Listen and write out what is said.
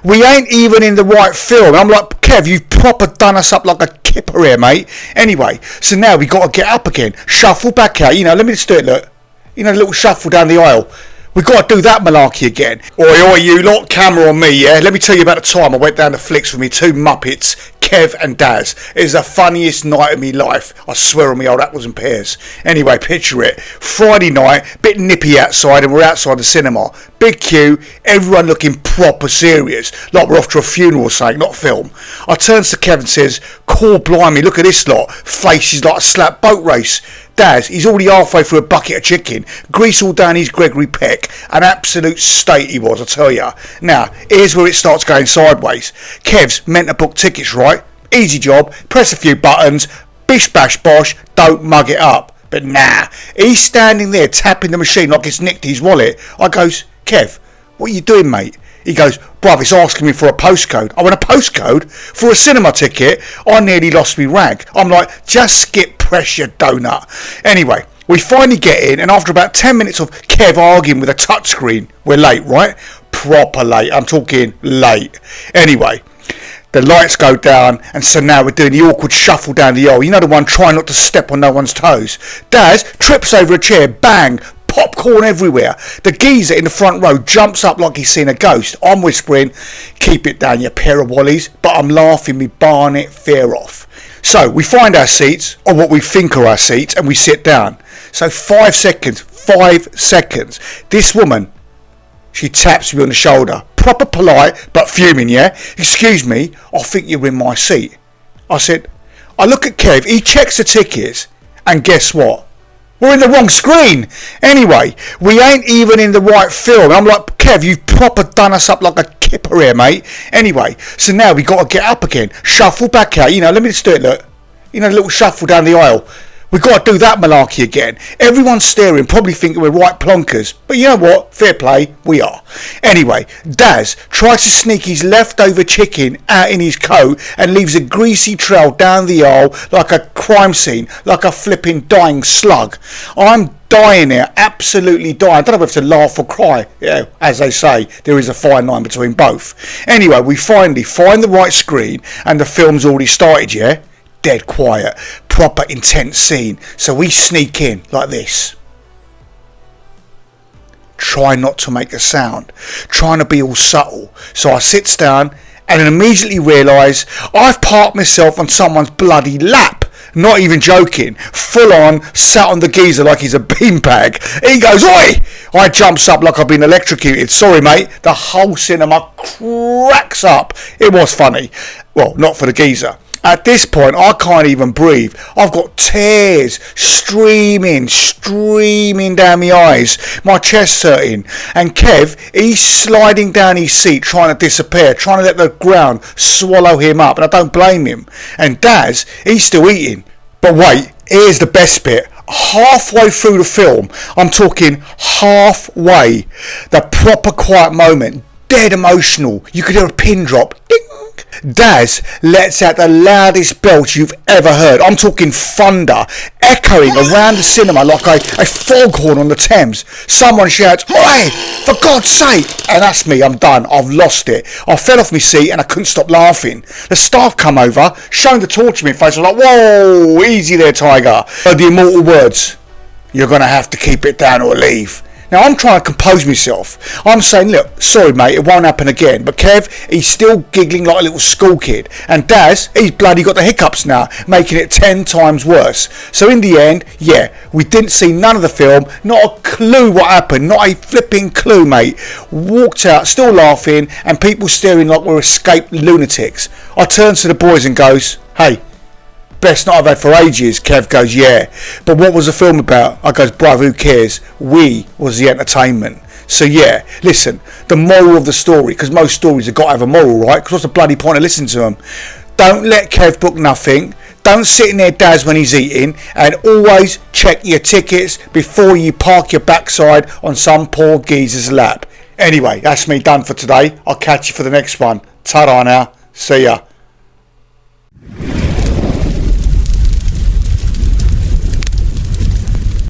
we ain't even in the right film. I'm like, Kev, you've proper done us up like a kipper here, mate. Anyway, so now we got to get up again, shuffle back out. You know, let me just do it, look. You know, a little shuffle down the aisle. We got to do that malarkey again. Oi, you lot, camera on me, yeah? Let me tell you about the time I went down to Flicks with me two Muppets, Kev and Daz. It was the funniest night of me life. I swear on me old apples and pears. Anyway, picture it. Friday night, bit nippy outside, and we're outside the cinema. Big queue, everyone looking proper serious, like we're off to a funeral or something, not a film. I turns to Kev and says, "Core blimey, look at this lot. Faces like a slap boat race." Daz, he's already halfway through a bucket of chicken, grease all down his Gregory Peck, an absolute state he was, I tell ya. Now, here's where it starts going sideways. Kev's meant to book tickets, right? Easy job, press a few buttons, bish bash bosh, don't mug it up. But nah, he's standing there tapping the machine like it's nicked his wallet. I goes, "Kev, what are you doing, mate?" He goes, "Bruv, it's asking me for a postcode." I went, "A postcode? For a cinema ticket?" I nearly lost me rag. I'm like, just skip pressure, donut. Anyway, we finally get in, and after about 10 minutes of Kev arguing with a touchscreen, we're late, right? Proper late. I'm talking late. Anyway, the lights go down, and so now we're doing the awkward shuffle down the aisle. You know, the one trying not to step on no one's toes. Daz trips over a chair, bang, popcorn everywhere. The geezer in the front row jumps up like he's seen a ghost. I'm whispering, "Keep it down, you pair of wallies," but I'm laughing me barnet fear off. So we find our seats, or what we think are our seats, and we sit down. So 5 seconds. This woman, she taps me on the shoulder, proper polite but fuming, yeah? "Excuse me, I think you're in my seat." I said, I look at Kev, he checks the tickets, and guess what? We're in the wrong screen. Anyway, we ain't even in the right film. I'm like, "Kev, you've proper done us up like a kipper here, mate." Anyway, so now we got to get up again, shuffle back out. You know, let me just do it, look. You know, a little shuffle down the aisle. We got to do that malarkey again. Everyone's staring, probably thinking we're right plonkers. But you know what? Fair play, we are. Anyway, Daz tries to sneak his leftover chicken out in his coat and leaves a greasy trail down the aisle like a crime scene, like a flipping dying slug. I'm dying here, absolutely dying. I don't know if to laugh or cry. Yeah, as they say, there is a fine line between both. Anyway, we finally find the right screen and the film's already started, yeah? Dead quiet, proper intense scene. So we sneak in like this. Try not to make a sound, trying to be all subtle. So I sits down and immediately realise I've parked myself on someone's bloody lap. Not even joking, full on, sat on the geezer like he's a beanbag. He goes, "Oi!" I jumps up like I've been electrocuted. Sorry mate, the whole cinema cracks up. It was funny. Well, not for the geezer. At this point, I can't even breathe. I've got tears streaming down my eyes. My chest hurting. And Kev, he's sliding down his seat, trying to disappear, trying to let the ground swallow him up. And I don't blame him. And Daz, he's still eating. But wait, here's the best bit. Halfway through the film, I'm talking halfway, the proper quiet moment, dead emotional. You could hear a pin drop. Ding! Daz lets out the loudest belch you've ever heard. I'm talking thunder, echoing around the cinema like a foghorn on the Thames. Someone shouts, "Oi, for God's sake!" And that's me, I'm done, I've lost it. I fell off my seat and I couldn't stop laughing. The staff come over, showing the torch in my face. I'm like, "Whoa, easy there, Tiger." The immortal words, "You're going to have to keep it down or leave." Now I'm trying to compose myself. I'm saying, "Look, sorry mate, it won't happen again." But Kev, he's still giggling like a little school kid. And Daz, he's bloody got the hiccups now, making it 10 times worse. So in the end, yeah, we didn't see none of the film, not a clue what happened, not a flipping clue, mate. Walked out, still laughing, and people staring like we're escaped lunatics. I turns to the boys and goes, "Hey, best night I've had for ages." Kev goes, "Yeah, but what was the film about?" I goes, "Bruv, who cares? We was the entertainment." So yeah, listen, the moral of the story, because most stories have got to have a moral, right? Because what's the bloody point of listening to them? Don't let Kev book nothing. Don't sit in there, Daz, when he's eating. And always check your tickets before you park your backside on some poor geezer's lap. Anyway, that's me done for today. I'll catch you for the next one. Ta-da now. See ya.